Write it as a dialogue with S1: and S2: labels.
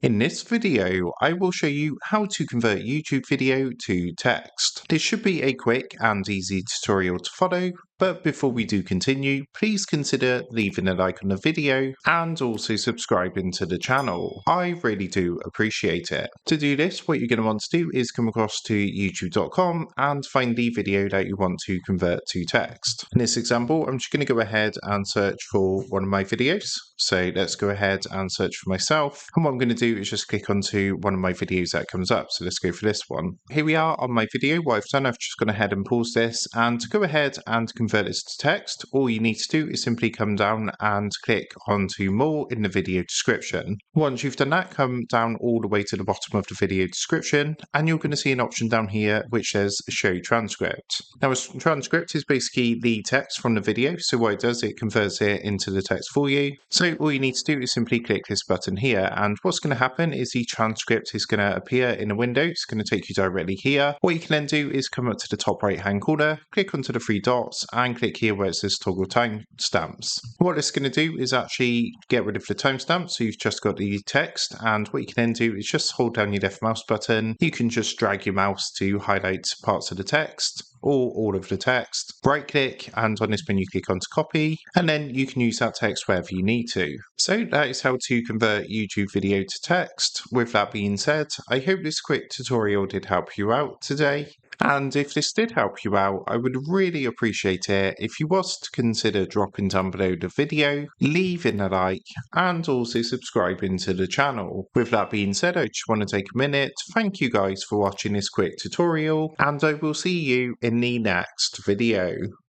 S1: In this video, I will show you how to convert YouTube video to text. This should be a quick and easy tutorial to follow, but before we do continue, please consider leaving a like on the video and also subscribing to the channel. I really do appreciate it. To do this, what you're going to want to do is come across to youtube.com and find the video that you want to convert to text. In this example, I'm just going to go ahead and search for one of my videos. So let's go ahead and search for myself. And what I'm going to do is just click onto one of my videos that comes up. So let's go for this one. Here we are on my video. What I've done, I've just gone ahead and paused this, and to go ahead and convert this to text, all you need to do is simply come down and click onto more in the video description. Once you've done that, come down all the way to the bottom of the video description, and you're going to see an option down here which says show transcript. Now, a transcript is basically the text from the video. So what it does, it converts it into the text for you. So all you need to do is simply click this button here, and what's going to happen is the transcript is going to appear in a window. It's going to take you directly here. What you can then do is come up to the top right hand corner, click onto the three dots, and click here where it says toggle timestamps. What it's going to do is actually get rid of the timestamp, so you've just got the text, and what you can then do is just hold down your left mouse button. You can just drag your mouse to highlight parts of the text or all of the text. Right click, and on this menu click onto copy, and then you can use that text wherever you need to. So that is how to convert YouTube video to text. With that being said, I hope this quick tutorial did help you out today. And if this did help you out, I would really appreciate it if you was to consider dropping down below the video, leaving a like, and also subscribing to the channel. With that being said, I just want to take a minute to thank you guys for watching this quick tutorial, and I will see you in the next video.